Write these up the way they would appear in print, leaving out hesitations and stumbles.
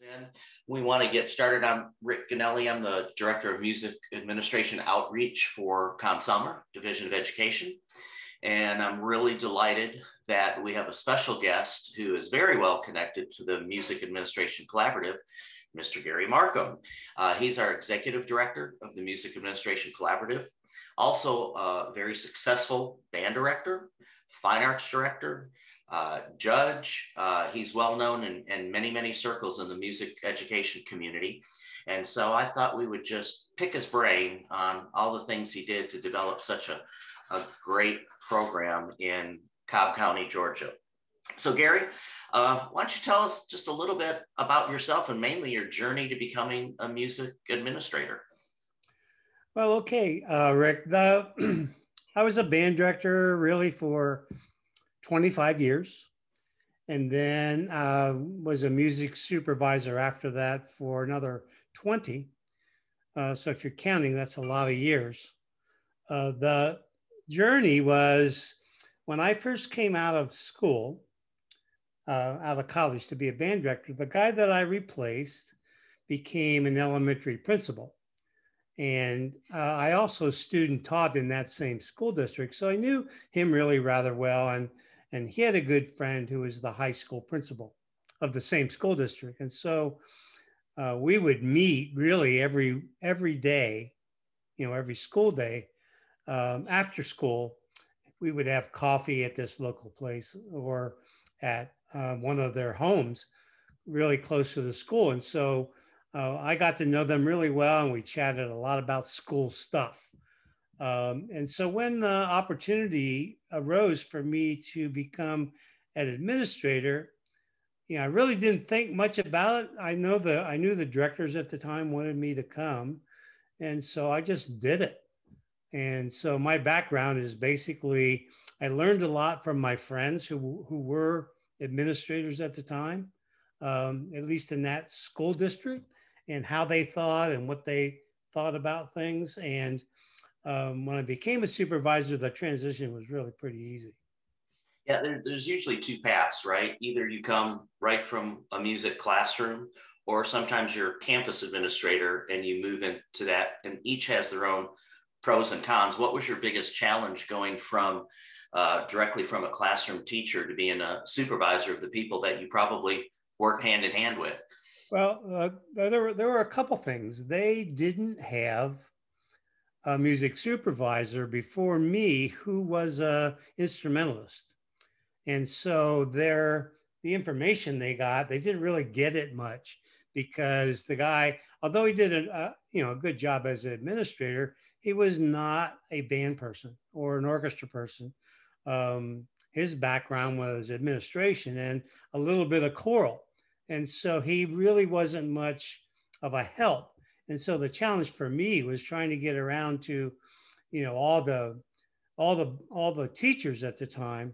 In. We want to get started. I'm Rick Ghinelli. I'm the Director of Music Administration Outreach for Summer Division of Education. And I'm really delighted that we have a special guest who is very well connected to the Music Administration Collaborative, Mr. Gary Markham. He's our Executive Director of the Music Administration Collaborative, also a very successful band director, fine arts director, judge. He's well known in many, many circles in the music education community. And so I thought we would just pick his brain on all the things he did to develop such a great program in Cobb County, Georgia. So Gary, why don't you tell us just a little bit about yourself and mainly your journey to becoming a music administrator? Well, okay, Rick, I was a band director really for 25 years, and then was a music supervisor after that for another 20. So if you're counting, that's a lot of years. The journey was when I first came out of school, out of college to be a band director, the guy that I replaced became an elementary principal. And I also student taught in that same school district. So I knew him really rather well. And he had a good friend who was the high school principal of the same school district. And so we would meet really every day, every school day. After school, we would have coffee at this local place or at one of their homes really close to the school. And so I got to know them really well, and we chatted a lot about school stuff. And so when the opportunity arose for me to become an administrator, I really didn't think much about it. I knew the directors at the time wanted me to come, and so I just did it. And so my background is basically, I learned a lot from my friends who were administrators at the time, at least in that school district, and how they thought and what they thought about things. And when I became a supervisor, the transition was really pretty easy. Yeah, there's usually two paths, right? Either you come right from a music classroom, or sometimes you're campus administrator and you move into that, and each has their own pros and cons. What was your biggest challenge going from directly from a classroom teacher to being a supervisor of the people that you probably worked hand in hand with? Well, there were a couple things. They didn't have a music supervisor before me who was an instrumentalist. And so the information they got, they didn't really get it much because the guy, although he did a good job as an administrator, he was not a band person or an orchestra person. His background was administration and a little bit of choral. And so he really wasn't much of a help. And so the challenge for me was trying to get around to, all the teachers at the time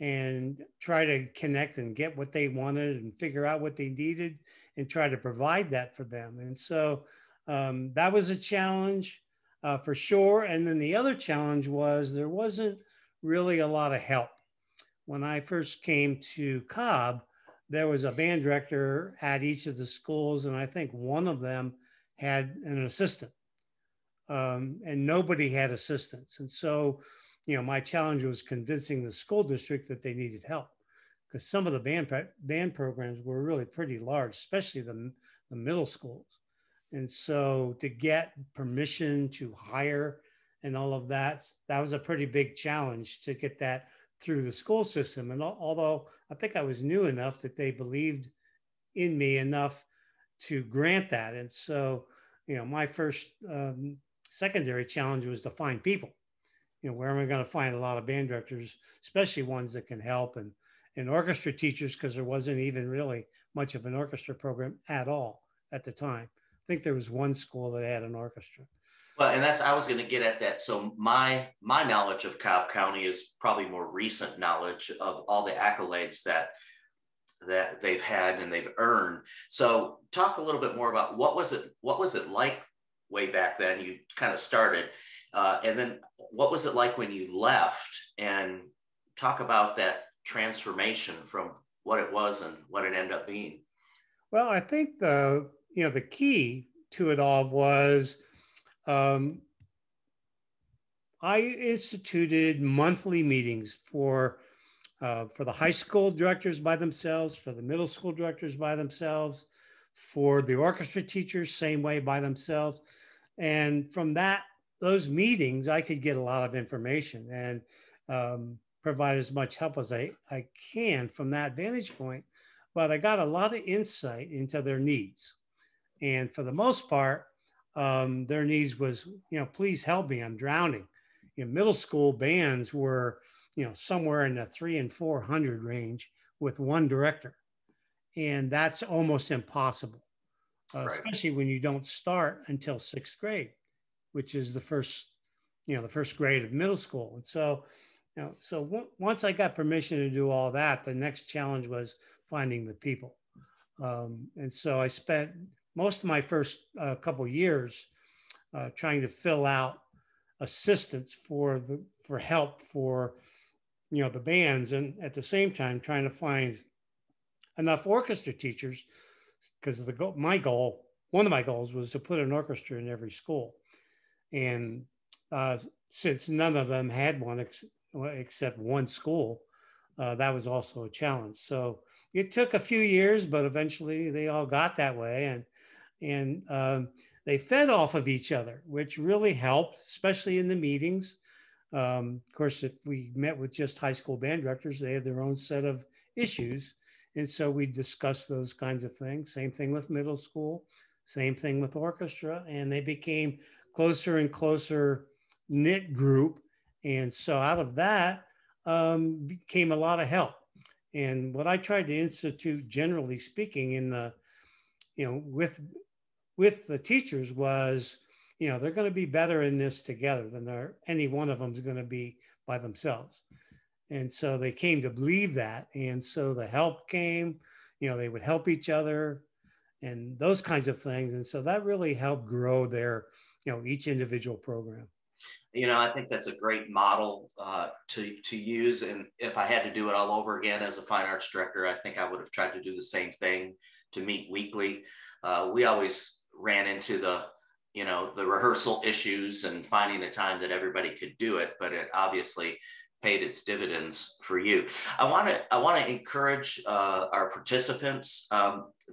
and try to connect and get what they wanted and figure out what they needed and try to provide that for them. And so that was a challenge for sure. And then the other challenge was there wasn't really a lot of help. When I first came to Cobb, there was a band director at each of the schools, and I think one of them had an assistant, and nobody had assistants. And so, my challenge was convincing the school district that they needed help, because some of the band programs were really pretty large, especially the middle schools. And so to get permission to hire and all of that was a pretty big challenge to get that through the school system. And although I think I was new enough that they believed in me enough to grant that. And so, my first secondary challenge was to find people. Where am I going to find a lot of band directors, especially ones that can help, and orchestra teachers, because there wasn't even really much of an orchestra program at all at the time. I think there was one school that had an orchestra. Well, and I was going to get at that. So my knowledge of Cobb County is probably more recent knowledge of all the accolades that they've had and they've earned. So talk a little bit more about what was it like way back then? You kind of started, and then what was it like when you left? And talk about that transformation from what it was and what it ended up being. Well, I think the key to it all was um, I instituted monthly meetings for the high school directors by themselves, for the middle school directors by themselves, for the orchestra teachers, same way by themselves. And from those meetings, I could get a lot of information and provide as much help as I can from that vantage point. But I got a lot of insight into their needs. And for the most part, their needs was, please help me, I'm drowning. Middle school bands were, somewhere in the 300 and 400 range with one director. And that's almost impossible, Right. especially when you don't start until sixth grade, which is the first grade of middle school. And so, once I got permission to do all that, the next challenge was finding the people. And so I spent most of my first couple years trying to fill out assistance for help for the bands, and at the same time trying to find enough orchestra teachers, because one of my goals was to put an orchestra in every school. And since none of them had one except one school, that was also a challenge. So it took a few years, but eventually they all got that way, and they fed off of each other, which really helped, especially in the meetings. Of course, if we met with just high school band directors, they had their own set of issues. And so we discussed those kinds of things. Same thing with middle school, same thing with orchestra. And they became closer and closer knit group. And so out of that became a lot of help. And what I tried to institute, generally speaking, in the, with the teachers was, they're going to be better in this together than any one of them is going to be by themselves. And so they came to believe that. And so the help came, they would help each other and those kinds of things. And so that really helped grow their, each individual program. I think that's a great model to use. And if I had to do it all over again as a fine arts director, I think I would have tried to do the same thing, to meet weekly. We always ran into the rehearsal issues and finding a time that everybody could do it, but it obviously paid its dividends for you. I want to encourage our participants.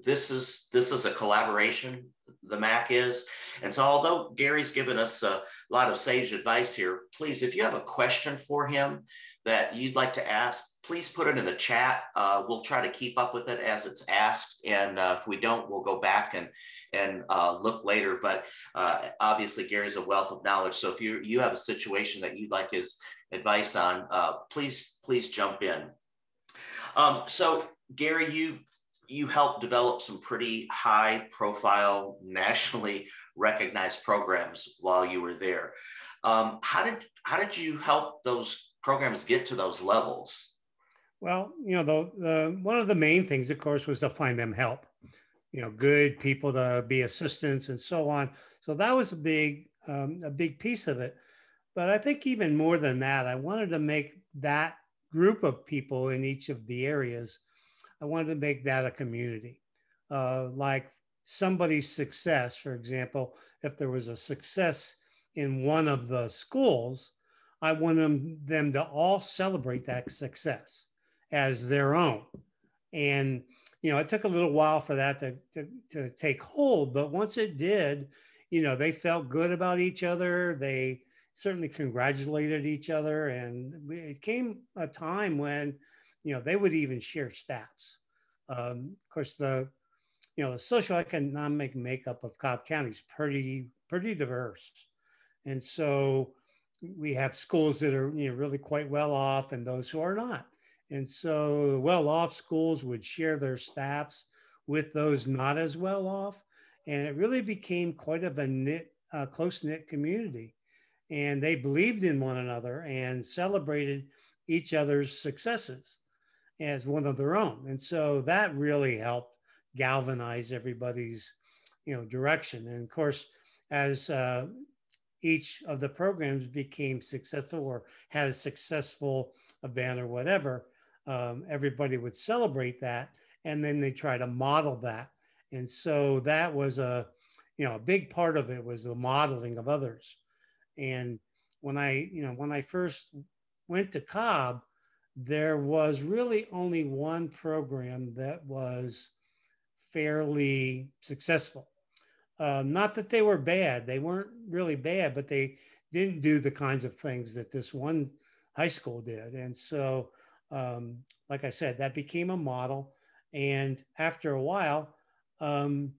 This is a collaboration. The MAC is, and so although Gary's given us a lot of sage advice here, please, if you have a question for him that you'd like to ask, please put it in the chat. We'll try to keep up with it as it's asked, and if we don't, we'll go back and look later. But obviously, Gary's a wealth of knowledge. So if you have a situation that you'd like his advice on, please jump in. So Gary, you helped develop some pretty high profile, nationally recognized programs while you were there. How did you help those programs get to those levels? Well, the one of the main things, of course, was to find them help, good people to be assistants and so on. So that was a big piece of it. But I think even more than that, I wanted to make that group of people in each of the areas, I wanted to make that a community. Like somebody's success, for example, if there was a success in one of the schools, I wanted them to all celebrate that success as their own. And, it took a little while for that to take hold, but once it did, they felt good about each other. They certainly congratulated each other. And it came a time when, they would even share stats. Of course, the socioeconomic makeup of Cobb County is pretty diverse. And so we have schools that are really quite well off and those who are not. And so the well-off schools would share their staffs with those not as well off. And it really became quite of a close-knit community. And they believed in one another and celebrated each other's successes as one of their own. And so that really helped galvanize everybody's, direction. And of course, as each of the programs became successful or had a successful event or whatever, everybody would celebrate that. And then they try to model that And so that was a big part of it was the modeling of others. And when I first went to Cobb, there was really only one program that was fairly successful. Not that they were bad, they weren't really bad, but they didn't do the kinds of things that this one high school did. And so, like I said, that became a model. And after a while, um,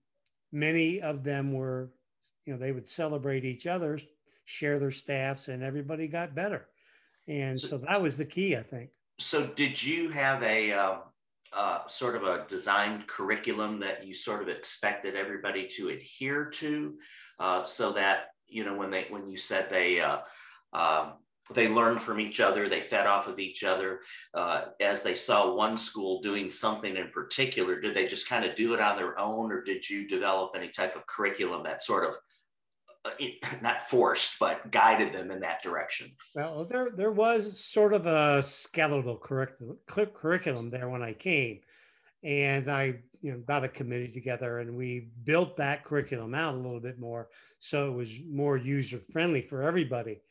many of them were, they would celebrate each other, share their staffs, and everybody got better. And So, so that was the key, I think. so did you have a sort of a designed curriculum that you sort of expected everybody to adhere to, so that when you said they learned from each other, they fed off of each other, as they saw one school doing something in particular, did they just kind of do it on their own, or did you develop any type of curriculum that sort of not forced, but guided them in that direction? Well, there was sort of a skeletal curriculum there when I came, and I got a committee together and we built that curriculum out a little bit more so it was more user friendly for everybody.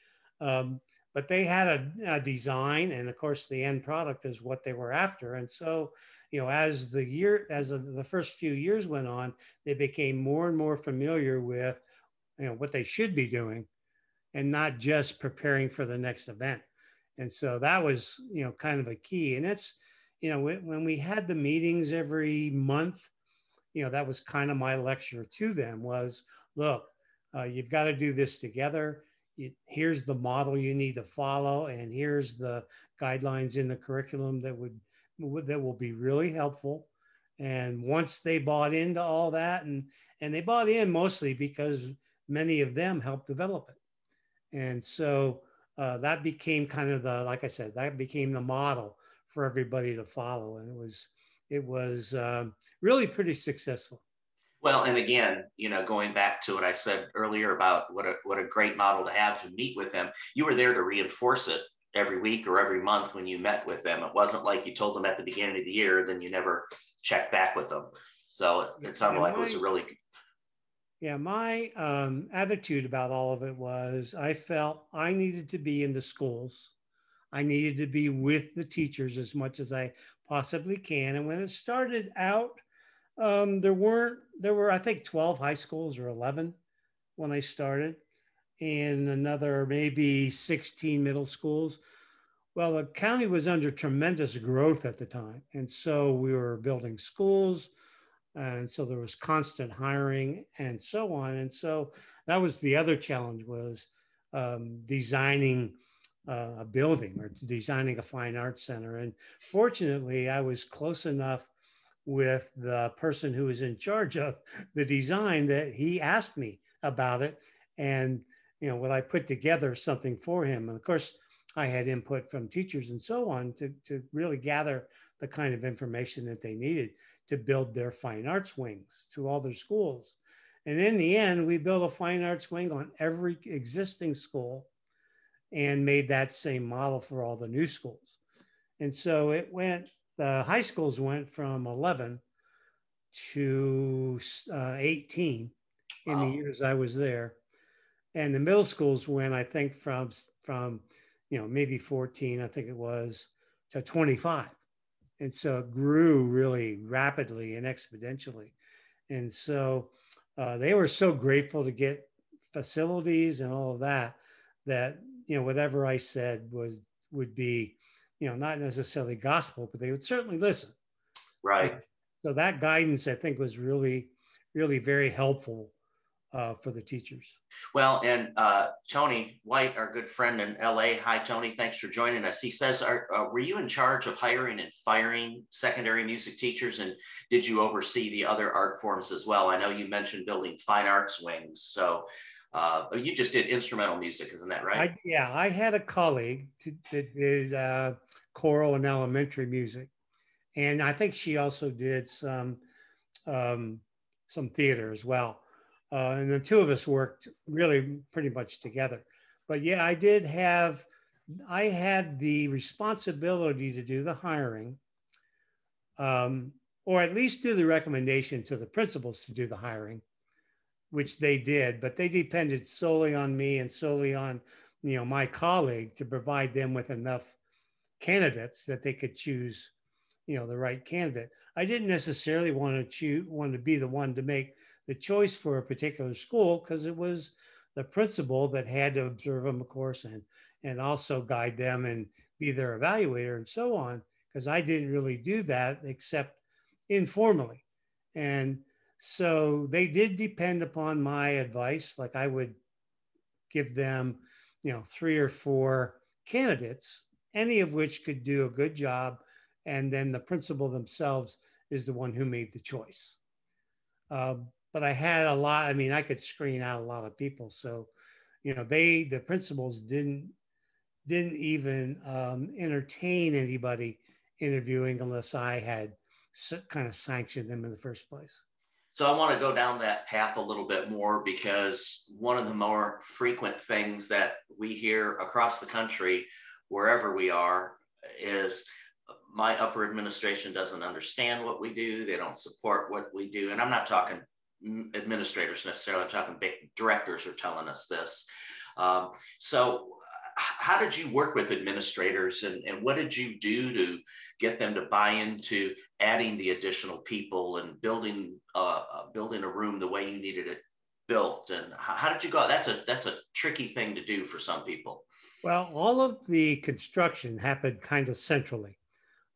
Um, but they had a design, and of course the end product is what they were after. And so, as the first few years went on, they became more and more familiar with what they should be doing and not just preparing for the next event. And so that was, kind of a key. And it's, when we had the meetings every month, that was kind of my lecture to them was, look, you've got to do this together. Here's the model you need to follow. And here's the guidelines in the curriculum that will be really helpful. And once they bought into all that, and they bought in mostly because many of them helped develop it. And so that became kind of like I said, that became the model for everybody to follow. And it was really pretty successful. Well, and again, going back to what I said earlier about what a great model to have to meet with them, you were there to reinforce it every week or every month when you met with them. It wasn't like you told them at the beginning of the year, then you never checked back with them. So it sounded like it was a really Yeah, my attitude about all of it was I felt I needed to be in the schools. I needed to be with the teachers as much as I possibly can. And when it started out, there were, I think, 12 high schools or 11 when I started, and another maybe 16 middle schools. Well, the county was under tremendous growth at the time. And so we were building schools, and so there was constant hiring and so on. And so that was the other challenge was designing a building or designing a fine arts center. And fortunately, I was close enough with the person who was in charge of the design that he asked me about it. And, when I put together something for him, and of course, I had input from teachers and so on to really gather the kind of information that they needed to build their fine arts wings to all their schools. And in the end, we built a fine arts wing on every existing school and made that same model for all the new schools. And so the high schools went from 11 to 18 in the years I was there. And the middle schools went, I think, from maybe 14, I think it was, to 25. And so it grew really rapidly and exponentially. And so they were so grateful to get facilities and all of that, whatever I said would be, not necessarily gospel, but they would certainly listen. right. And so that guidance, I think, was really, really very helpful for the teachers. Well, and Tony White, our good friend in LA. Hi, Tony. Thanks for joining us. He says, were you in charge of hiring and firing secondary music teachers? And did you oversee the other art forms as well? I know you mentioned building fine arts wings. So you just did instrumental music, isn't that right? I had a colleague that did choral and elementary music. And I think she also did some theater as well. And the two of us worked really pretty much together. But yeah, I had the responsibility to do the hiring. or at least do the recommendation to the principals to do the hiring, which they did, but they depended solely on me and solely on, my colleague to provide them with enough candidates that they could choose, the right candidate. I didn't necessarily want to be the one to make the choice for a particular school, because it was the principal that had to observe them, of course, and also guide them and be their evaluator and so on, because I didn't really do that except informally. And so they did depend upon my advice. Like I would give them, 3 or 4 candidates, any of which could do a good job. And then the principal themselves is the one who made the choice. But I had a lot, I could screen out a lot of people. So, the principals didn't even entertain anybody interviewing unless I had kind of sanctioned them in the first place. So I want to go down that path a little bit more, because one of the more frequent things that we hear across the country, wherever we are, is my upper administration doesn't understand what we do. They don't support what we do. And I'm not talking administrators necessarily, I'm talking directors are telling us this. So how did you work with administrators, and what did you do to get them to buy into adding the additional people and building a room the way you needed it built? And how did you go? That's a tricky thing to do for some people. Well, all of the construction happened kind of centrally.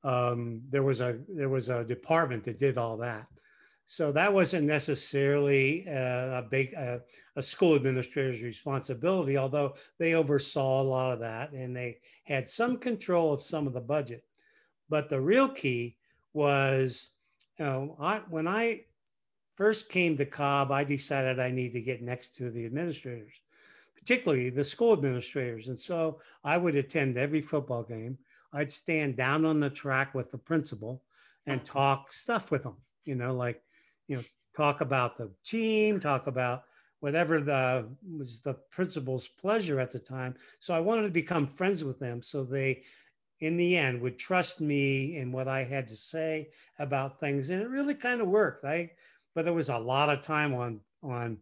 There was a department that did all that. So that wasn't necessarily a school administrator's responsibility, although they oversaw a lot of that and they had some control of some of the budget. But the real key was, when I first came to Cobb, I decided I need to get next to the administrators, particularly the school administrators. And so I would attend every football game. I'd stand down on the track with the principal and talk stuff with them, talk about the team, talk about whatever was the principal's pleasure at the time. So I wanted to become friends with them, so they, in the end, would trust me in what I had to say about things. And it really kind of worked. But there was a lot of time on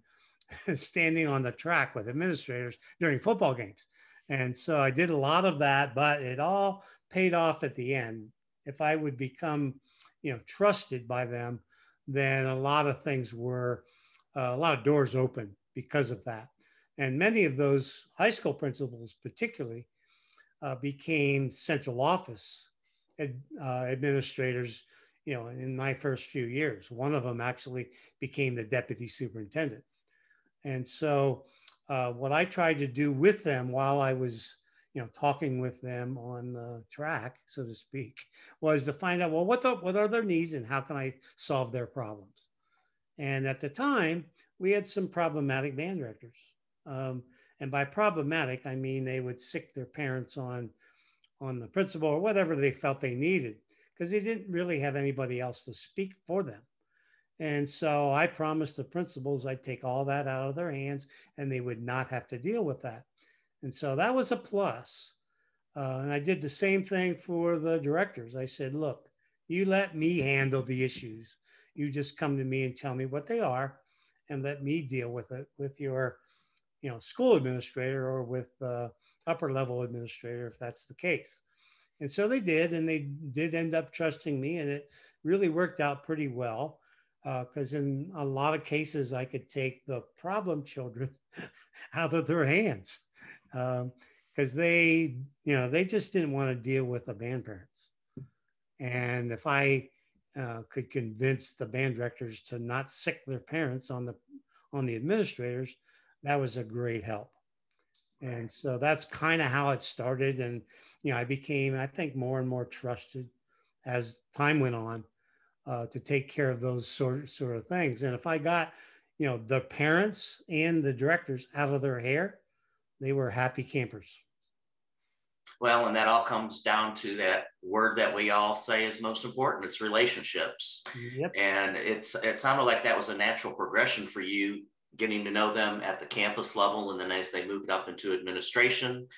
standing on the track with administrators during football games. And so I did a lot of that, but it all paid off at the end. If I would become, trusted by them, then a lot of doors open because of that. And many of those high school principals particularly became central office administrators, in my first few years. One of them actually became the deputy superintendent. And so what I tried to do with them while I was, talking with them on the track, so to speak, was to find out, well, what are their needs and how can I solve their problems? And at the time, we had some problematic band directors. And by problematic, I mean they would sick their parents on the principal or whatever they felt they needed, because they didn't really have anybody else to speak for them. And so I promised the principals I'd take all that out of their hands and they would not have to deal with that. And so that was a plus. And I did the same thing for the directors. I said, look, you let me handle the issues. You just come to me and tell me what they are and let me deal with it with your, school administrator or with the upper level administrator, if that's the case. And so they did, and they did end up trusting me, and it really worked out pretty well. Because in a lot of cases, I could take the problem children out of their hands, because they just didn't want to deal with the band parents. And if I could convince the band directors to not sick their parents on the administrators, that was a great help. And so that's kind of how it started. And I became, I think, more and more trusted as time went on. To take care of those sort of things. And if I got, the parents and the directors out of their hair, they were happy campers. Well, and that all comes down to that word that we all say is most important. It's relationships. Yep. And it sounded like that was a natural progression for you, getting to know them at the campus level. And then as they moved up into administration,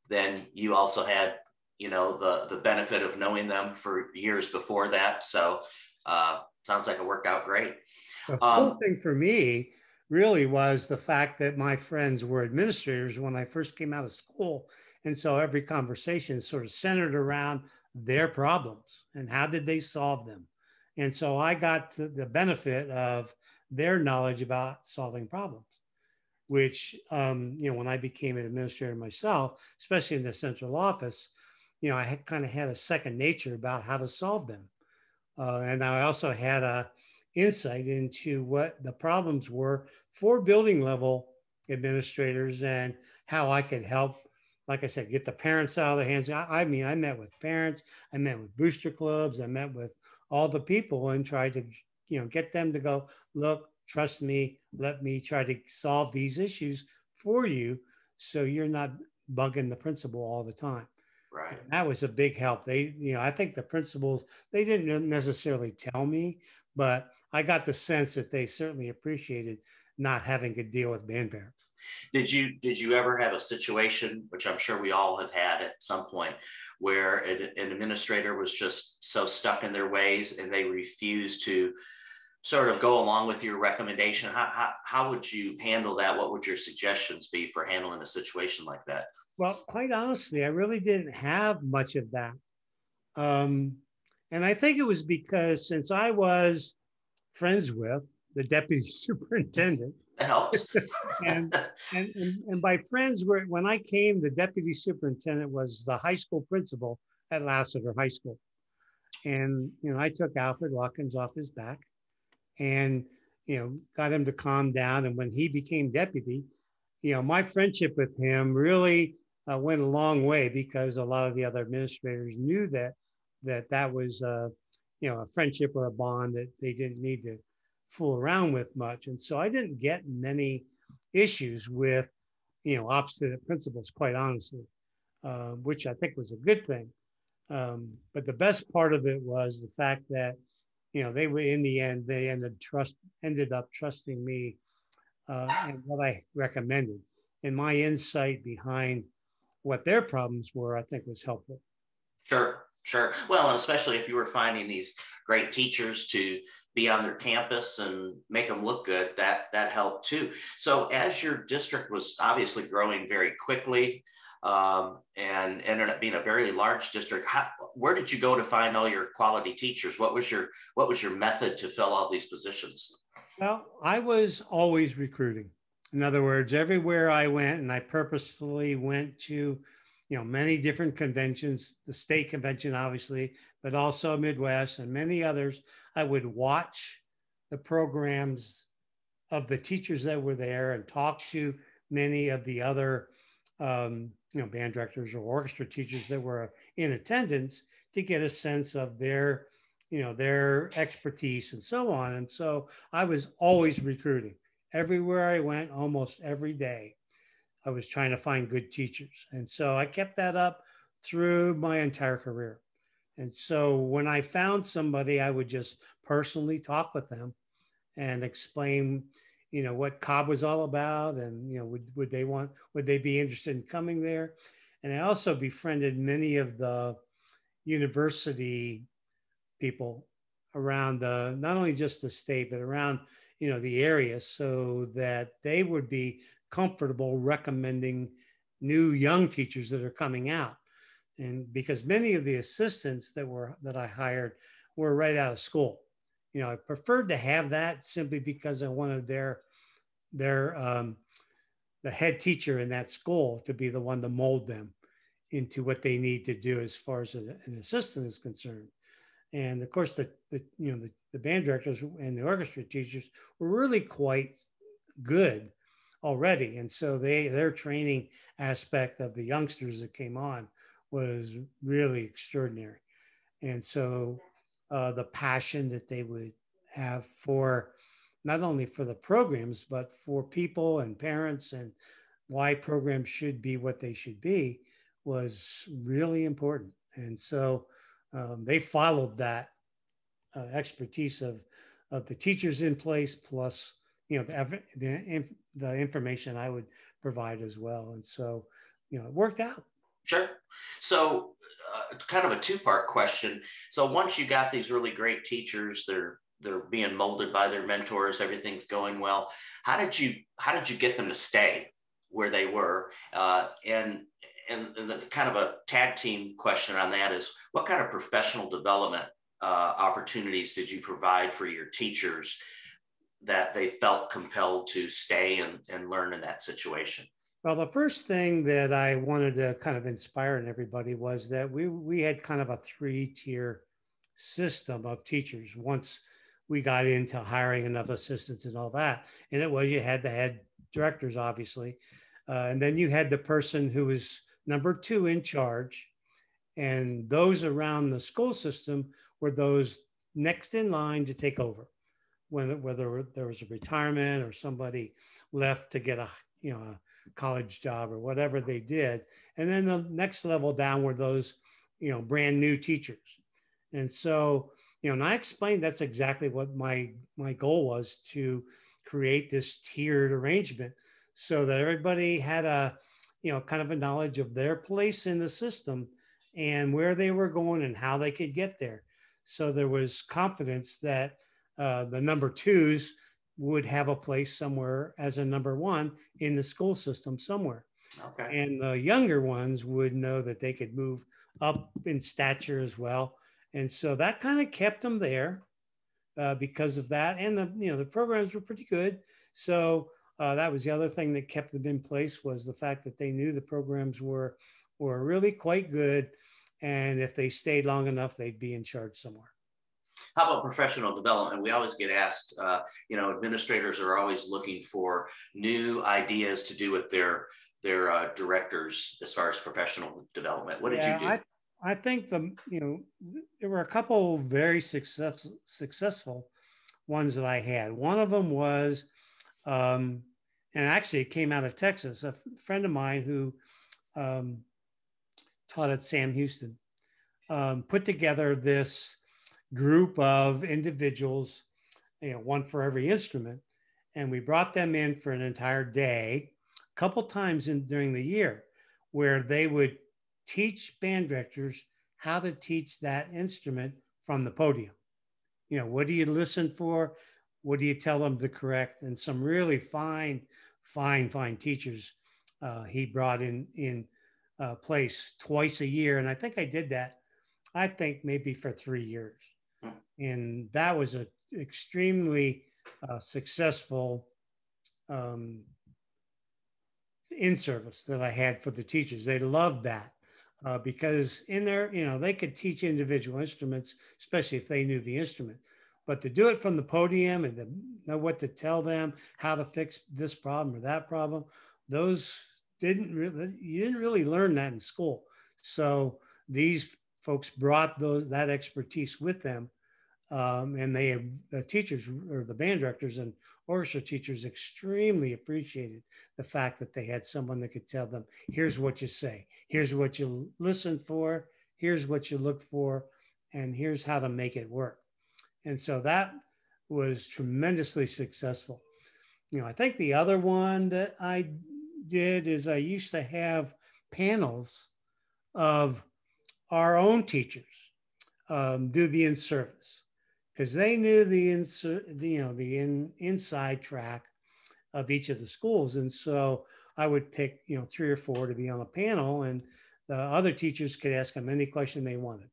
then you also had, the benefit of knowing them for years before that. So Sounds like it worked out great. The cool thing for me really was the fact that my friends were administrators when I first came out of school. And so every conversation sort of centered around their problems and how did they solve them. And so I got the benefit of their knowledge about solving problems, which, when I became an administrator myself, especially in the central office, I had kind of had a second nature about how to solve them. And I also had a insight into what the problems were for building level administrators and how I could help, like I said, get the parents out of their hands. I mean, I met with parents, I met with booster clubs, I met with all the people and tried to, get them to go, look, trust me, let me try to solve these issues for you so you're not bugging the principal all the time. Right. And that was a big help. They, I think the principals, they didn't necessarily tell me, but I got the sense that they certainly appreciated not having to deal with band parents. Did you ever have a situation, which I'm sure we all have had at some point, where an administrator was just so stuck in their ways and they refused to sort of go along with your recommendation? How would you handle that? What would your suggestions be for handling a situation like that? Well, quite honestly, I really didn't have much of that. And I think it was because since I was friends with the deputy superintendent, That helps. and, and by friends, when I came, the deputy superintendent was the high school principal at Lassiter High School. And, I took Alfred Watkins off his back and, got him to calm down. And when he became deputy, my friendship with him really went a long way because a lot of the other administrators knew that was, a friendship or a bond that they didn't need to fool around with much. And so I didn't get many issues with, obstinate principals, quite honestly, which I think was a good thing. But the best part of it was the fact that, they were, in the end, they ended up trusting me and what I recommended. And my insight behind what their problems were, I think was helpful. Sure. Well, and especially if you were finding these great teachers to be on their campus and make them look good, that helped too. So as your district was obviously growing very quickly and ended up being a very large district, where did you go to find all your quality teachers? What was your method to fill all these positions? Well, I was always recruiting. In other words, everywhere I went, and I purposefully went to, many different conventions, the state convention, obviously, but also Midwest and many others. I would watch the programs of the teachers that were there and talk to many of the other, band directors or orchestra teachers that were in attendance to get a sense of their, their expertise and so on. And so I was always recruiting. Everywhere I went, almost every day, I was trying to find good teachers. And so I kept that up through my entire career. And so when I found somebody, I would just personally talk with them and explain, what Cobb was all about. And, would they be interested in coming there? And I also befriended many of the university people around not only just the state, but around, the area, so that they would be comfortable recommending new young teachers that are coming out. And because many of the assistants that I hired were right out of school, I preferred to have that simply because I wanted the head teacher in that school to be the one to mold them into what they need to do as far as an assistant is concerned. And of course, the band directors and the orchestra teachers were really quite good already. And so their training aspect of the youngsters that came on was really extraordinary. And so the passion that they would have for not only for the programs, but for people and parents and why programs should be what they should be was really important. And so they followed that expertise of the teachers in place, plus the information I would provide as well. And so, it worked out. Sure. So kind of a two-part question. So once you got these really great teachers, they're being molded by their mentors, everything's going well. How did you get them to stay where they were? And the kind of a tag team question on that is, what kind of professional development opportunities did you provide for your teachers that they felt compelled to stay and learn in that situation? Well, the first thing that I wanted to kind of inspire in everybody was that we had kind of a three-tier system of teachers once we got into hiring enough assistants and all that. And it was, you had the head directors, obviously. And then you had the person who was number two in charge. And those around the school system were those next in line to take over. Whether there was a retirement or somebody left to get a college job or whatever they did. And then the next level down were those brand new teachers. And so and I explained that's exactly what my goal was, to create this tiered arrangement so that everybody had a kind of a knowledge of their place in the system and where they were going and how they could get there. So there was confidence that the number twos would have a place somewhere as a number one in the school system somewhere. Okay. And the younger ones would know that they could move up in stature as well. And so that kind of kept them there because of that. And the programs were pretty good. So that was the other thing that kept them in place, was the fact that they knew the programs were really quite good. And if they stayed long enough, they'd be in charge somewhere. How about professional development? We always get asked, administrators are always looking for new ideas to do with their directors as far as professional development. What did you do? I think there were a couple very successful ones that I had. One of them was, and actually it came out of Texas, a friend of mine who taught at Sam Houston, put together this group of individuals, one for every instrument. And we brought them in for an entire day, a couple times during the year, where they would teach band directors how to teach that instrument from the podium. What do you listen for? What do you tell them to correct? And some really fine teachers he brought in place twice a year. And I think I did that, maybe for 3 years. And that was an extremely successful in-service that I had for the teachers. They loved that because in there, they could teach individual instruments, especially if they knew the instrument. But to do it from the podium and to know what to tell them, how to fix this problem or that problem, you didn't really learn that in school. So these folks brought that expertise with them. And the teachers, or the band directors and orchestra teachers, extremely appreciated the fact that they had someone that could tell them, here's what you say, here's what you listen for, here's what you look for, and here's how to make it work. And so that was tremendously successful. I think the other one that I did is I used to have panels of our own teachers do the in-service, because they knew the inside track of each of the schools. And so I would pick 3 or 4 to be on a panel, and the other teachers could ask them any question they wanted.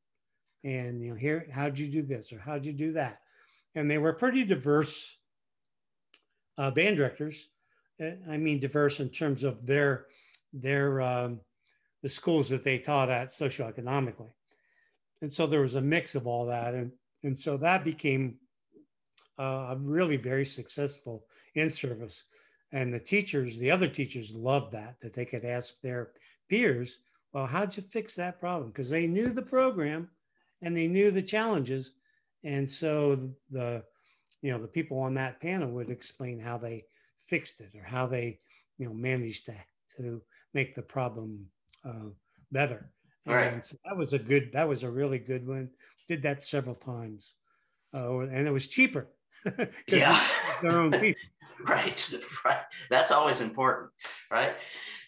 And here, how'd you do this, or how'd you do that? And they were pretty diverse band directors. I mean, diverse in terms of the schools that they taught at socioeconomically. And so there was a mix of all that. And so that became a really very successful in-service. And the other teachers loved that they could ask their peers, well, how'd you fix that problem? Because they knew the program and they knew the challenges. And so the people on that panel would explain how they fixed it, or how they, managed to make the problem better. Right. And so that was a really good one. Did that several times. And it was cheaper. Yeah. Their own people. Right, right. That's always important, right?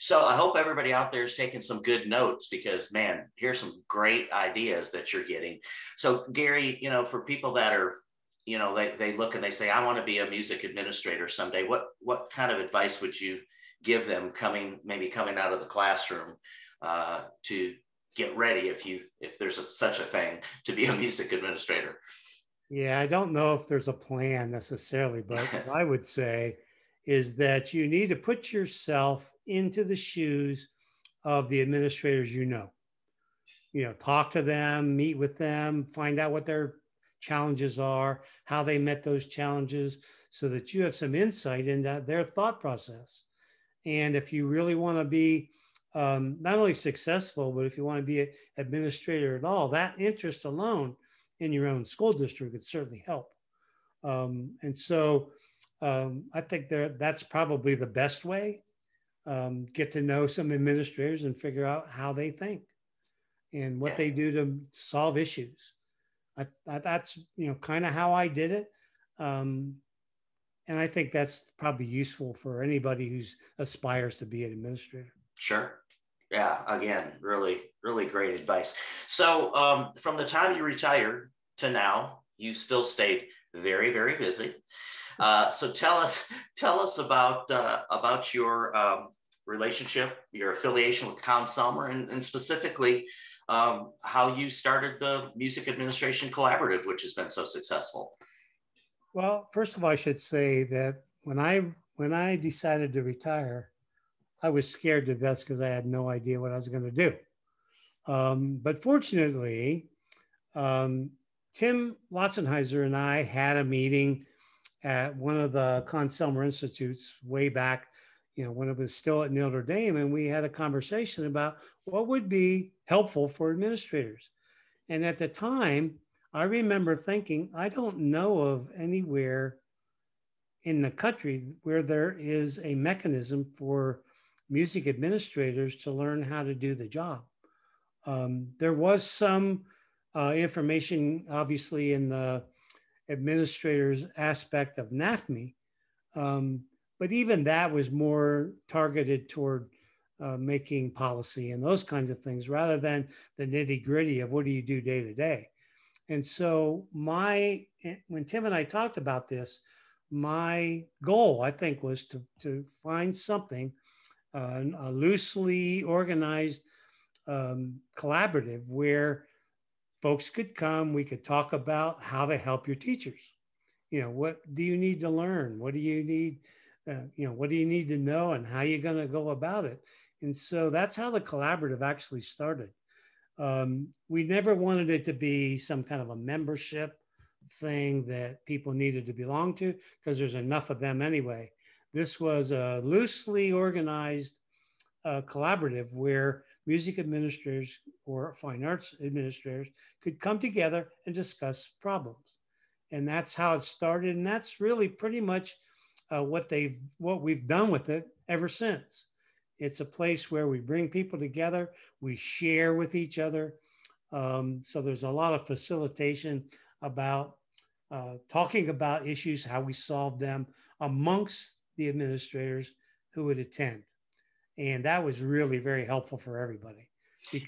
So I hope everybody out there is taking some good notes because, man, here's some great ideas that you're getting. So, Gary, for people that are, they look and they say, I want to be a music administrator someday. What kind of advice would you give them maybe coming out of the classroom to get ready if there's such a thing to be a music administrator? Yeah, I don't know if there's a plan necessarily, but what I would say is that you need to put yourself into the shoes of the administrators you know. Talk to them, meet with them, find out what their challenges are, how they met those challenges, so that you have some insight into their thought process. And if you really want to be not only successful, but if you want to be an administrator at all, that interest alone in your own school district could certainly help. And so I think that's probably the best way. Get to know some administrators and figure out how they think and what Yeah, they do to solve issues. That's kind of how I did it. Um, and I think that's probably useful for anybody who's aspires to be an administrator. sure. Yeah, again, really, really great advice. So, from the time you retired to now, you still stayed very, very busy. So tell us about your relationship, your affiliation with Con Summer, and specifically how you started the Music Administration Collaborative, which has been so successful. Well, first of all, I should say that when I decided to retire, I was scared to death because I had no idea what I was going to do. But fortunately, um, Tim Lotzenheiser and I had a meeting at one of the Conn-Selmer Institutes way back, when it was still at Notre Dame, and we had a conversation about what would be helpful for administrators. And at the time, I remember thinking, I don't know of anywhere in the country where there is a mechanism for music administrators to learn how to do the job. There was some information, obviously, in the administrators aspect of NAFME, but even that was more targeted toward making policy and those kinds of things rather than the nitty gritty of what do you do day to day. And so when Tim and I talked about this, my goal, I think, was to find something, a loosely organized collaborative where folks could come, we could talk about how to help your teachers. What do you need to learn? What do you need? What do you need to know and how are you going to go about it? And so that's how the collaborative actually started. We never wanted it to be some kind of a membership thing that people needed to belong to because there's enough of them anyway. This was a loosely organized collaborative where music administrators or fine arts administrators could come together and discuss problems. And that's how it started. And that's really pretty much what we've done with it ever since. It's a place where we bring people together, we share with each other. So there's a lot of facilitation about talking about issues, how we solve them amongst the administrators who would attend. And that was really very helpful for everybody.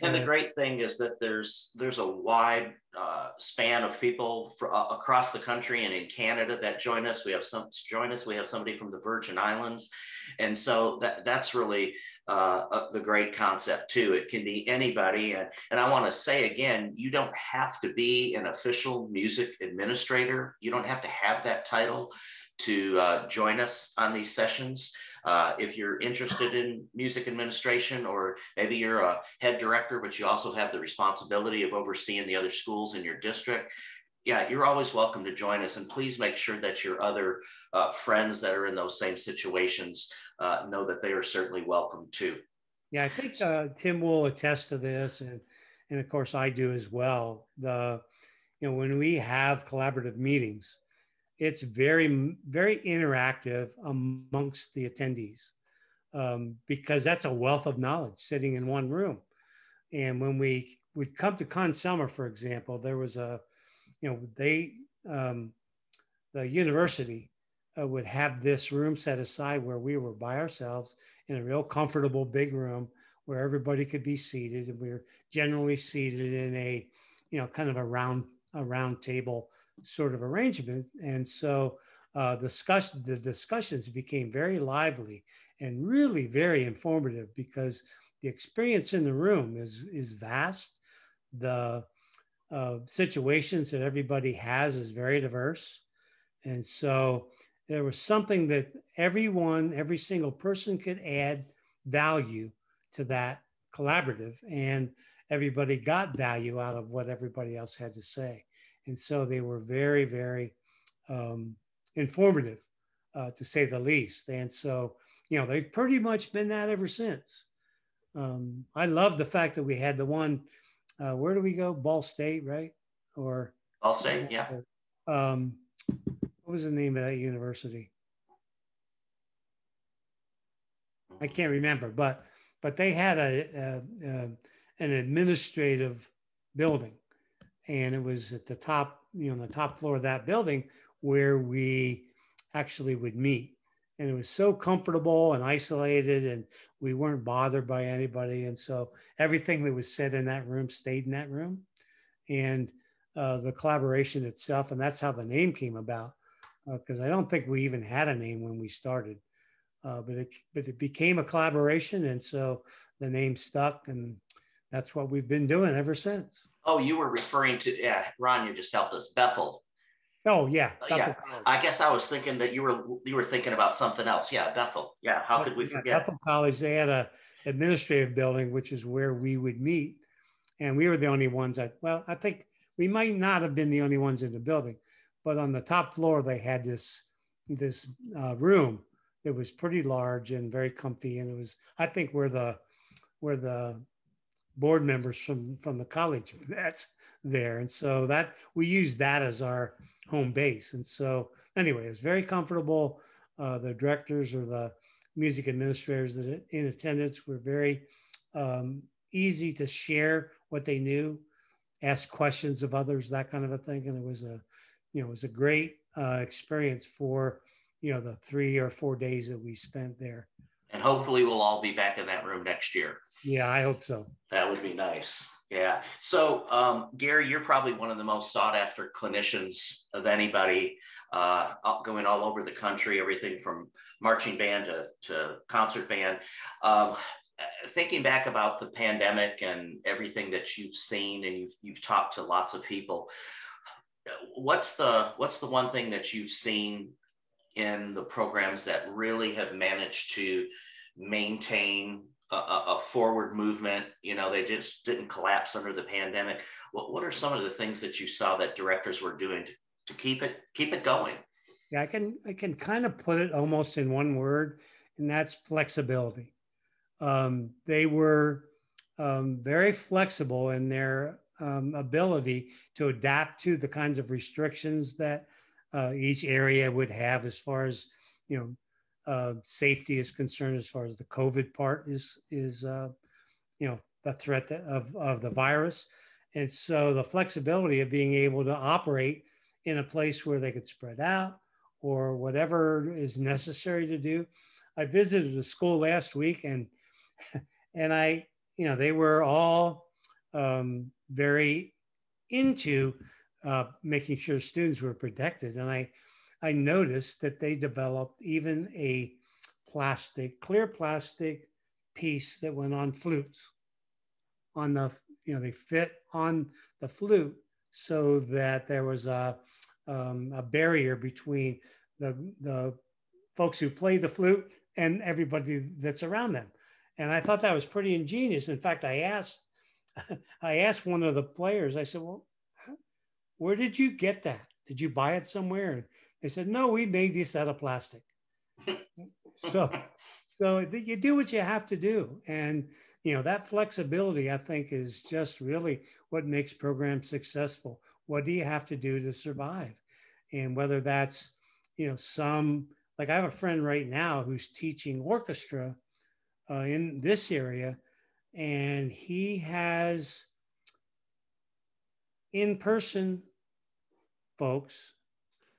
And the great thing is that there's a wide span of people across the country and in Canada that join us. We have somebody from the Virgin Islands, and so that's really the great concept too. It can be anybody, and I want to say again, you don't have to be an official music administrator. You don't have to have that title to join us on these sessions. If you're interested in music administration, or maybe you're a head director, but you also have the responsibility of overseeing the other schools in your district, yeah, you're always welcome to join us. And please make sure that your other friends that are in those same situations know that they are certainly welcome too. Yeah, I think Tim will attest to this, and of course I do as well. When we have collaborative meetings, it's very, very interactive amongst the attendees because that's a wealth of knowledge sitting in one room. And when we would come to Conn-Selmer, for example, there was the university would have this room set aside where we were by ourselves in a real comfortable big room where everybody could be seated, and we were generally seated in a, kind of a round table sort of arrangement. And so the discussions became very lively and really very informative, because the experience in the room is vast. The situations that everybody has is very diverse. And so there was something that every single person could add value to that collaborative, and everybody got value out of what everybody else had to say. And so they were very, very informative, to say the least. And so, they've pretty much been that ever since. I love the fact that we had the one, where do we go? Ball State, right? Or I'll say, yeah. What was the name of that university? I can't remember, but they had an administrative building, and it was at the top, the top floor of that building where we actually would meet. And it was so comfortable and isolated, and we weren't bothered by anybody. And so everything that was said in that room stayed in that room, and the collaboration itself. And that's how the name came about, because I don't think we even had a name when we started. But it became a collaboration, and so the name stuck, and that's what we've been doing ever since. Oh, you were referring to, yeah, Ron, you just helped us, Bethel. Oh yeah, yeah. I guess I was thinking that you were thinking about something else. Yeah, Bethel. Yeah, how could we forget? Bethel College, they had a administrative building, which is where we would meet, and we were the only ones. I think we might not have been the only ones in the building, but on the top floor they had this room that was pretty large and very comfy, and it was, I think, where the board members from the college met there. And so that we used that as our home base. And so anyway, it was very comfortable. The directors or the music administrators that in attendance were very easy to share what they knew, ask questions of others, that kind of a thing. And it was a great experience for, the 3 or 4 days that we spent there. And hopefully we'll all be back in that room next year. Yeah, I hope so. That would be nice. Yeah. So, Gary, you're probably one of the most sought after clinicians of anybody, going all over the country, everything from marching band to concert band. Thinking back about the pandemic and everything that you've seen, and you've talked to lots of people, what's the one thing that you've seen in the programs that really have managed to maintain a forward movement? They just didn't collapse under the pandemic. What are some of the things that you saw that directors were doing to keep it going? Yeah, I can kind of put it almost in one word, and that's flexibility. They were very flexible in their ability to adapt to the kinds of restrictions that each area would have, as far as safety is concerned, as far as the COVID part is the threat of the virus. And so the flexibility of being able to operate in a place where they could spread out or whatever is necessary to do. I visited a school last week, and they were all very into making sure students were protected. And I noticed that they developed even a clear plastic piece that went on flutes. They fit on the flute so that there was a barrier between the folks who play the flute and everybody that's around them. And I thought that was pretty ingenious. In fact, I asked one of the players, I said, well, where did you get that? Did you buy it somewhere? And they said, no, we made this out of plastic. So you do what you have to do. And, that flexibility, I think, is just really what makes programs successful. What do you have to do to survive? And whether that's, like I have a friend right now who's teaching orchestra in this area, and he has in-person folks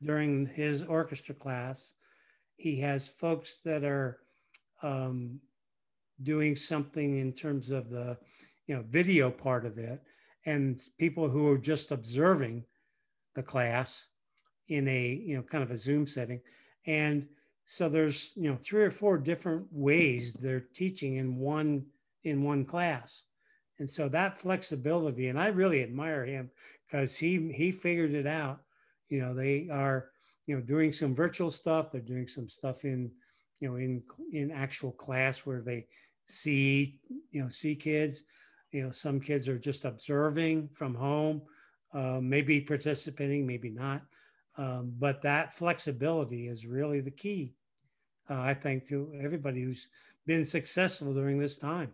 during his orchestra class He has folks that are doing something in terms of the, video part of it, and people who are just observing the class in a, kind of a Zoom setting. And so there's, 3 or 4 different ways they're teaching in one class. And so that flexibility, and I really admire him because he figured it out. They are, doing some virtual stuff. They're doing some stuff in, in actual class where they see kids. Some kids are just observing from home, maybe participating, maybe not. But that flexibility is really the key, I think, to everybody who's been successful during this time.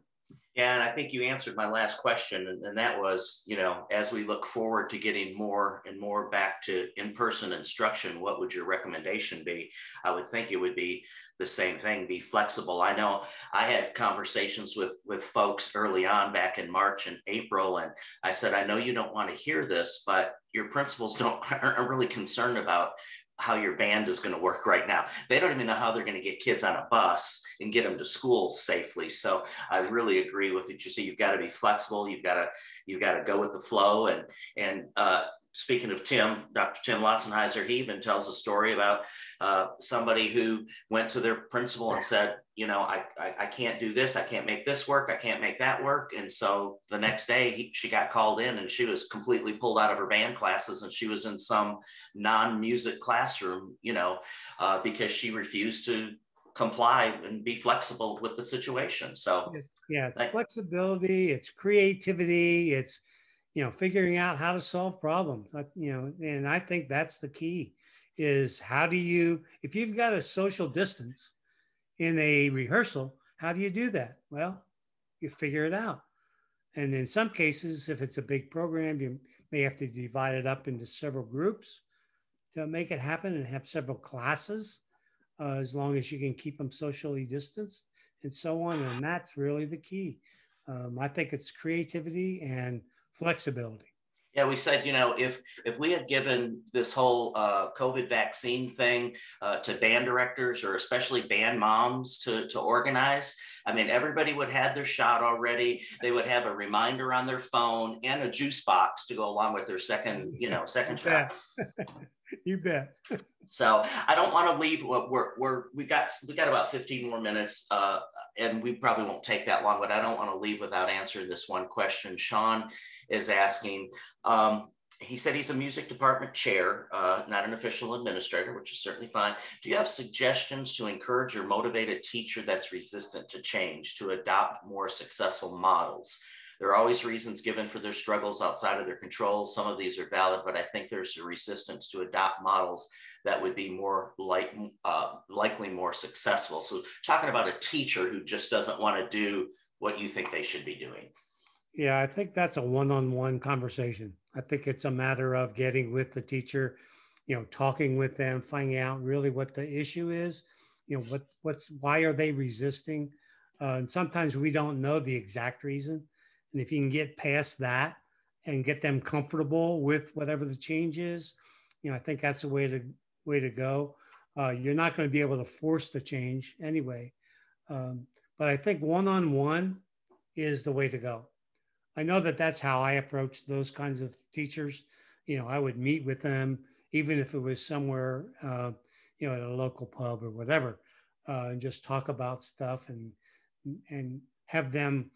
Yeah, and I think you answered my last question, and that was, as we look forward to getting more and more back to in-person instruction, what would your recommendation be? I would think it would be the same thing, be flexible. I know I had conversations with folks early on back in March and April, and I said, I know you don't want to hear this, but your principals aren't really concerned about how your band is going to work right now. They don't even know how they're going to get kids on a bus and get them to school safely. So I really agree with what you say. You've got to be flexible. You've got to go with the flow. And speaking of Tim, Dr. Tim Lotzenheiser, he even tells a story about somebody who went to their principal and said, I can't do this. I can't make this work. I can't make that work. And so the next day she got called in and she was completely pulled out of her band classes, and she was in some non-music classroom, because she refused to comply and be flexible with the situation. So yeah, it's flexibility, it's creativity, it's figuring out how to solve problems, and I think that's the key is how do you, if you've got a social distance in a rehearsal, how do you do that? Well, you figure it out. And in some cases, if it's a big program, you may have to divide it up into several groups to make it happen and have several classes, as long as you can keep them socially distanced and so on. And that's really the key. I think it's creativity and flexibility. Yeah, we said, if we had given this whole COVID vaccine thing to band directors, or especially band moms to organize, I mean, everybody would have their shot already. They would have a reminder on their phone and a juice box to go along with their second shot. You bet. So I don't want to leave. We got about 15 more minutes, and we probably won't take that long. But I don't want to leave without answering this one question. Sean is asking. He said he's a music department chair, not an official administrator, which is certainly fine. Do you have suggestions to encourage or motivate a teacher that's resistant to change to adopt more successful models? There are always reasons given for their struggles outside of their control. Some of these are valid, but I think there's a resistance to adopt models that would be more likely more successful. So talking about a teacher who just doesn't want to do what you think they should be doing. Yeah, I think that's a one-on-one conversation. I think it's a matter of getting with the teacher, talking with them, finding out really what the issue is, why are they resisting? And sometimes we don't know the exact reason. And if you can get past that and get them comfortable with whatever the change is, I think that's the way to go. You're not going to be able to force the change anyway. But I think one-on-one is the way to go. I know that that's how I approach those kinds of teachers. I would meet with them, even if it was somewhere, at a local pub or whatever, and just talk about stuff and have them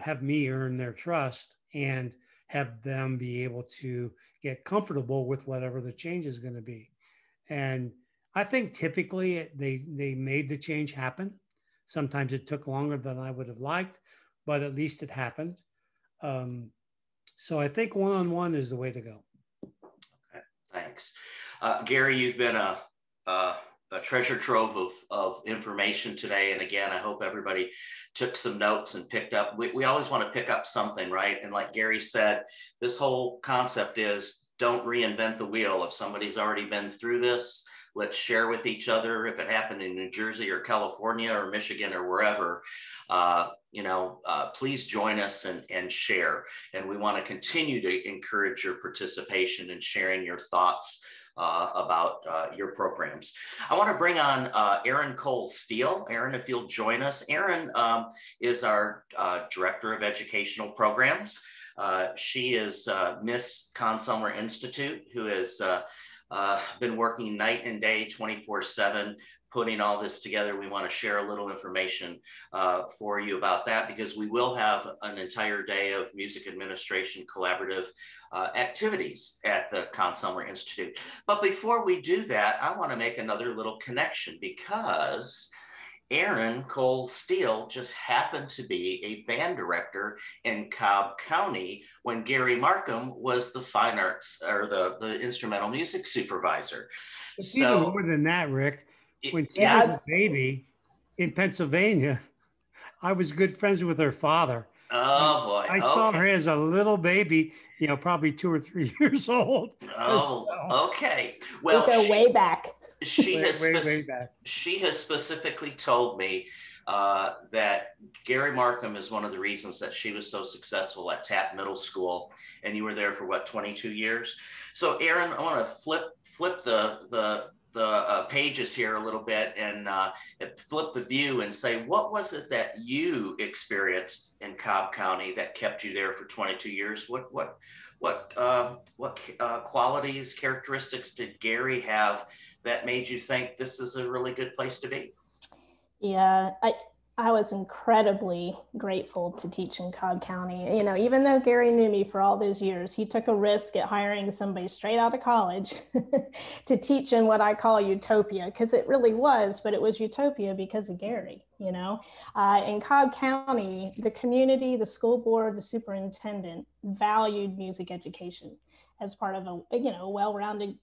have me earn their trust and have them be able to get comfortable with whatever the change is going to be. And I think typically they made the change happen. Sometimes it took longer than I would have liked, but at least it happened. So I think one-on-one is the way to go. Okay, thanks. Gary, you've been a treasure trove of information today. And again, I hope everybody took some notes and picked up. We always want to pick up something, right? And like Gary said, this whole concept is don't reinvent the wheel. If somebody's already been through this, let's share with each other. If it happened in New Jersey or California or Michigan or wherever, please join us and share. And we want to continue to encourage your participation and sharing your thoughts about your programs. I want to bring on Erin Cole Steele. Erin, if you'll join us. Erin is our Director of Educational Programs. She is Miss Consummer Institute, who has been working night and day 24/7 putting all this together. We want to share a little information for you about that, because we will have an entire day of music administration collaborative activities at the Consummer Institute. But before we do that, I want to make another little connection, because Erin Cole Steele just happened to be a band director in Cobb County when Gary Markham was the fine arts or the instrumental music supervisor. It's even more than that, Rick. When she was a baby in Pennsylvania, I was good friends with her father. Oh boy! I saw her as a little baby, you know, probably 2 or 3 years old. Oh, well. Okay. Well, we go way back. She way back. She has specifically told me that Gary Markham is one of the reasons that she was so successful at Tapp Middle School, and you were there for what, 22 years? So, Erin, I want to flip the pages here a little bit and flip the view and say, what was it that you experienced in Cobb County that kept you there for 22 years? What qualities, characteristics did Gary have that made you think this is a really good place to be? Yeah, I was incredibly grateful to teach in Cobb County. You know, even though Gary knew me for all those years, he took a risk at hiring somebody straight out of college to teach in what I call utopia, because it really was, but it was utopia because of Gary, you know. In Cobb County, the community, the school board, the superintendent valued music education as part of a, you know, well-rounded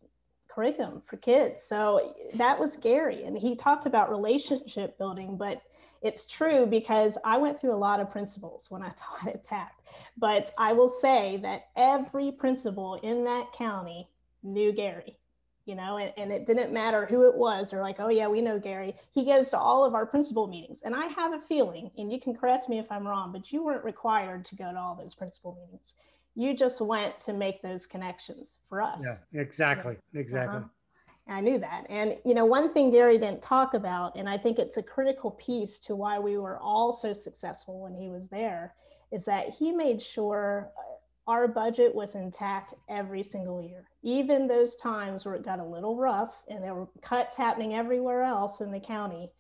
curriculum for kids. So that was Gary, and he talked about relationship building, but it's true because I went through a lot of principals when I taught at Tapp, but I will say that every principal in that county knew Gary, you know, and it didn't matter who it was. They're like, oh yeah, we know Gary. He goes to all of our principal meetings. And I have a feeling, and you can correct me if I'm wrong, but you weren't required to go to all those principal meetings. You just went to make those connections for us. Yeah, exactly. I knew that. And, you know, one thing Gary didn't talk about, and I think it's a critical piece to why we were all so successful when he was there, is that he made sure our budget was intact every single year. Even those times where it got a little rough and there were cuts happening everywhere else in the county,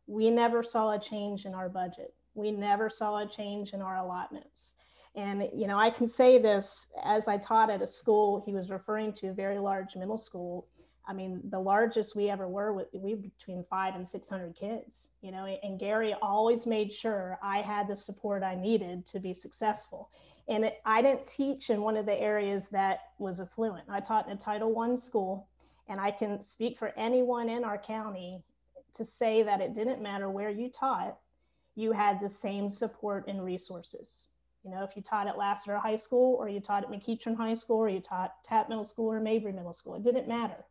we never saw a change in our budget. We never saw a change in our allotments. And, you know, I can say this as I taught at a school, he was referring to a very large middle school. I mean, the largest we ever were, we were between 500 and 600 kids, you know, and Gary always made sure I had the support I needed to be successful. And I didn't teach in one of the areas that was affluent. I taught in a Title I school, and I can speak for anyone in our county to say that it didn't matter where you taught, you had the same support and resources. You know, if you taught at Lassiter High School, or you taught at McEachern High School, or you taught Tapp Middle School or Mabry Middle School, it didn't matter.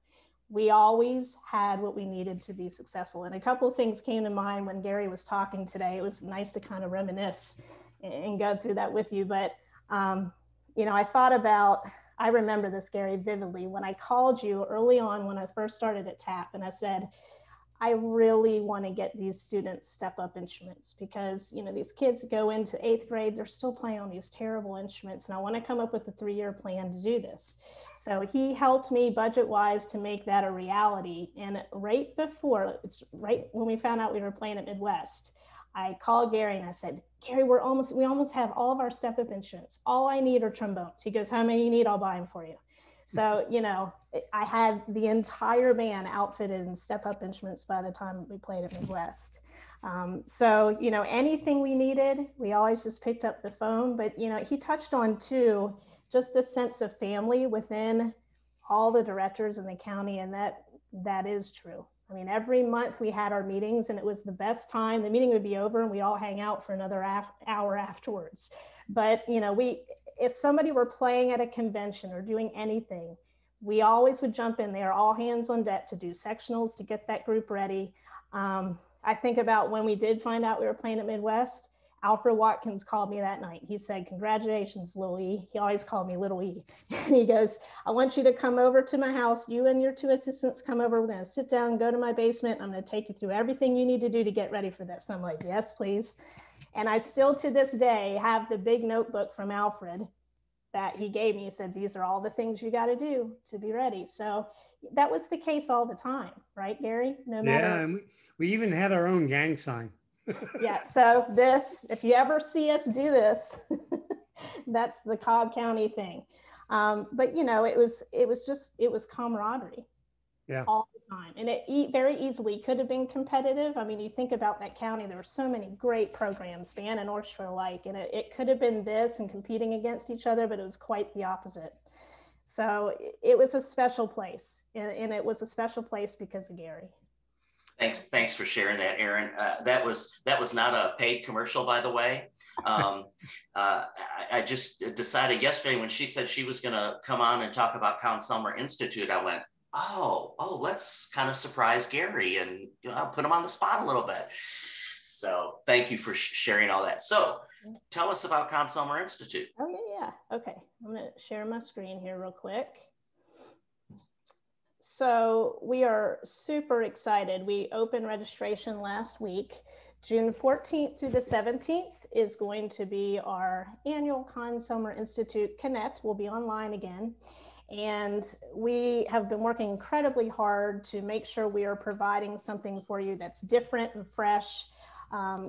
We always had what we needed to be successful. And a couple of things came to mind when Gary was talking today. It was nice to kind of reminisce and go through that with you. But, you know, I remember this, Gary, vividly. When I called you early on when I first started at Tapp, and I said, I really want to get these students step up instruments, because, you know, these kids go into 8th grade, they're still playing on these terrible instruments. And I want to come up with a 3-year plan to do this. So he helped me budget wise to make that a reality. And right when we found out we were playing at Midwest, I called Gary and I said, Gary, we almost have all of our step up instruments. All I need are trombones. He goes, how many you need? I'll buy them for you. So, you know, I had the entire band outfitted in step-up instruments by the time we played at Midwest. So, you know, anything we needed, we always just picked up the phone. But, you know, he touched on, too, just the sense of family within all the directors in the county, and that is true. I mean, every month we had our meetings, and it was the best time. The meeting would be over, and we'd all hang out for another hour afterwards. But, you know, if somebody were playing at a convention or doing anything, we always would jump in there, all hands on deck, to do sectionals, to get that group ready. I think about when we did find out we were playing at Midwest, Alfred Watkins called me that night. He said, "Congratulations, Little E." He always called me Little E. And he goes, "I want you to come over to my house. You and your 2 assistants come over. We're going to sit down, go to my basement. I'm going to take you through everything you need to do to get ready for this." And I'm like, "Yes, please." And I still to this day have the big notebook from Alfred that he gave me. He said, "These are all the things you got to do to be ready." So that was the case all the time, right, Gary? No matter. Yeah, and we even had our own gang sign. Yeah, so this, if you ever see us do this, that's the Cobb County thing. But you know, it was camaraderie. Yeah. All the time. And it very easily could have been competitive. I mean, you think about that county, there were so many great programs, band and orchestra alike, and it could have been this and competing against each other, but it was quite the opposite. So it was a special place, and it was a special place because of Gary. Thanks for sharing that, Erin. That was not a paid commercial, by the way. I just decided yesterday when she said she was going to come on and talk about Count Summer Institute, I went, oh, let's kind of surprise Gary and put him on the spot a little bit. So thank you for sharing all that. So tell us about Count Summer Institute. Oh, yeah. Okay. I'm going to share my screen here real quick. So we are super excited. We opened registration last week. June 14th through the 17th is going to be our annual Count Summer Institute Connect. We'll be online again. And we have been working incredibly hard to make sure we are providing something for you that's different and fresh,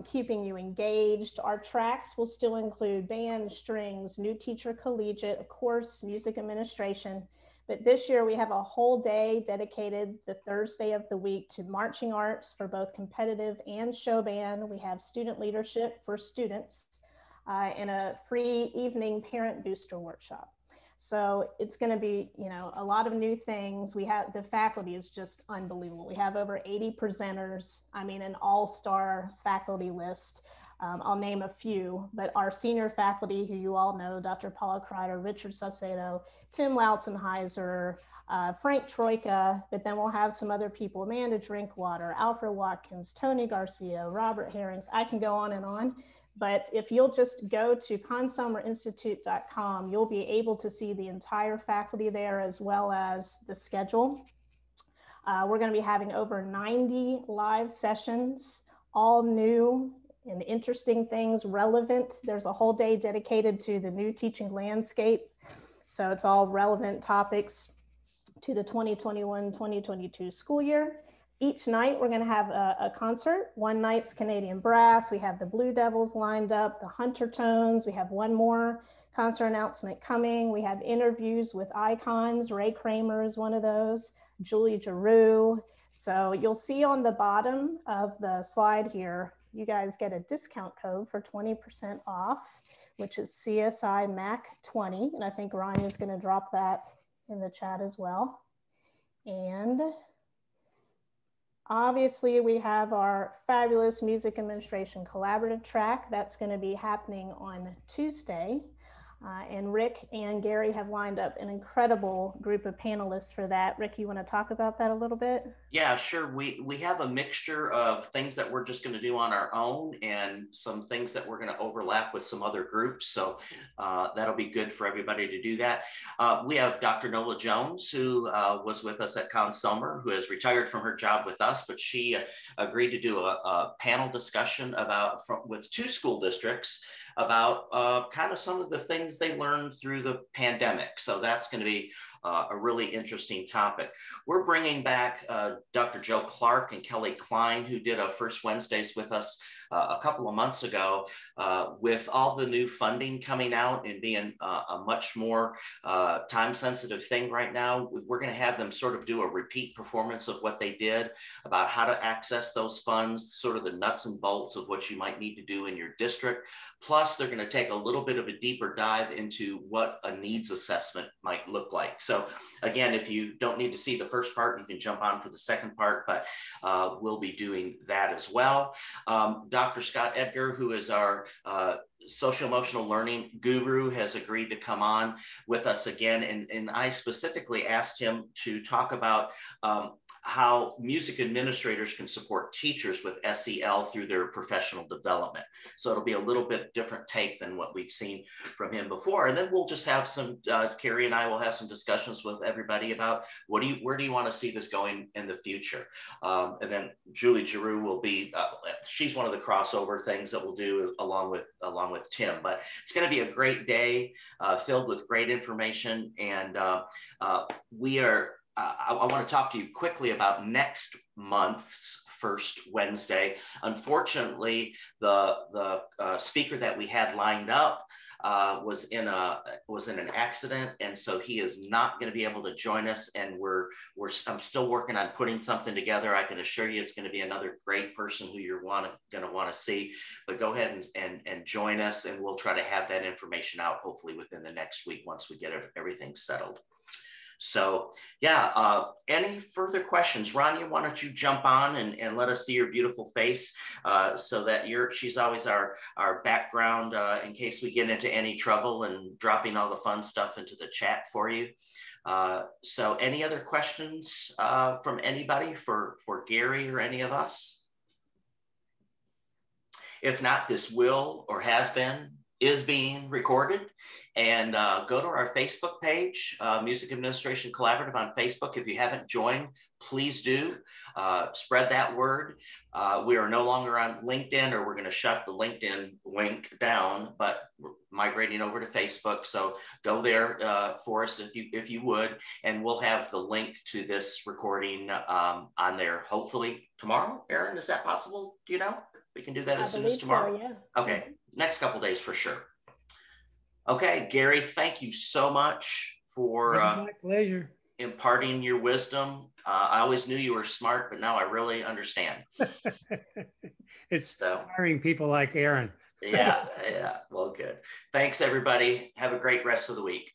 keeping you engaged. Our tracks will still include band, strings, new teacher collegiate, of course, music administration. But this year we have a whole day dedicated the Thursday of the week to marching arts for both competitive and show band. We have student leadership for students and a free evening parent booster workshop. So it's going to be, you know, a lot of new things. We have, the faculty is just unbelievable. We have over 80 presenters. I mean, an all-star faculty list. I'll name a few, but our senior faculty, who you all know, Dr. Paula Kreider, Richard Saucedo, Tim Lautenheiser, Frank Troika, but then we'll have some other people, Amanda Drinkwater, Alfred Watkins, Tony Garcia, Robert Herrings. I can go on. But if you'll just go to consummerinstitute.com, you'll be able to see the entire faculty there as well as the schedule. We're going to be having over 90 live sessions, all new and interesting things, relevant. There's a whole day dedicated to the new teaching landscape. So it's all relevant topics to the 2021-2022 school year. Each night we're going to have a concert. One night's Canadian Brass. We have the Blue Devils lined up, the Hunter Tones. We have one more concert announcement coming. We have interviews with icons. Ray Kramer is one of those, Julie Giroux. So you'll see on the bottom of the slide here, you guys get a discount code for 20% off, which is CSI MAC 20. And I think Ryan is going to drop that in the chat as well. And obviously, we have our fabulous music administration collaborative track that's going to be happening on Tuesday. And Rick and Gary have lined up an incredible group of panelists for that. Rick, you want to talk about that a little bit? Yeah, sure. We have a mixture of things that we're just going to do on our own and some things that we're going to overlap with some other groups. So that'll be good for everybody to do that. We have Dr. Nola Jones, who was with us at Count Summer, who has retired from her job with us, but she agreed to do a panel discussion with 2 school districts about kind of some of the things they learned through the pandemic. So that's going to be a really interesting topic. We're bringing back Dr. Joe Clark and Kelly Klein, who did a First Wednesdays with us a couple of months ago. With all the new funding coming out and being a much more time-sensitive thing right now, we're going to have them sort of do a repeat performance of what they did about how to access those funds, sort of the nuts and bolts of what you might need to do in your district. Plus, they're going to take a little bit of a deeper dive into what a needs assessment might look like. So again, if you don't need to see the first part, you can jump on for the second part, but we'll be doing that as well. Dr. Scott Edgar, who is our social emotional learning guru has agreed to come on with us again. And I specifically asked him to talk about how music administrators can support teachers with SEL through their professional development. So it'll be a little bit different take than what we've seen from him before. And then we'll just have some, Carrie and I will have some discussions with everybody about where do you want to see this going in the future? And then Julie Giroux will be, she's one of the crossover things that we'll do along with Tim. But it's going to be a great day filled with great information. And I want to talk to you quickly about next month's first Wednesday. Unfortunately, the speaker that we had lined up was in an accident, and so he is not going to be able to join us. And I'm still working on putting something together. I can assure you, it's going to be another great person who you're going to want to see. But go ahead and join us, and we'll try to have that information out hopefully within the next week once we get everything settled. So yeah, any further questions? Rania, why don't you jump on and let us see your beautiful face so that she's always our background in case we get into any trouble and dropping all the fun stuff into the chat for you. So any other questions from anybody for Gary or any of us? If not, this will or is being recorded. And go to our Facebook page, Music Administration Collaborative on Facebook. If you haven't joined, please do. Spread that word. We are no longer on LinkedIn, or we're going to shut the LinkedIn link down, but we're migrating over to Facebook. So go there for us if you would, and we'll have the link to this recording on there hopefully tomorrow. Erin, is that possible? Do you know? We can do that as soon as tomorrow. So, yeah. Okay, next couple days for sure. Okay, Gary, thank you so much for my pleasure. Imparting your wisdom. I always knew you were smart, but now I really understand. It's inspiring people like Erin. Yeah. Well, good. Thanks, everybody. Have a great rest of the week.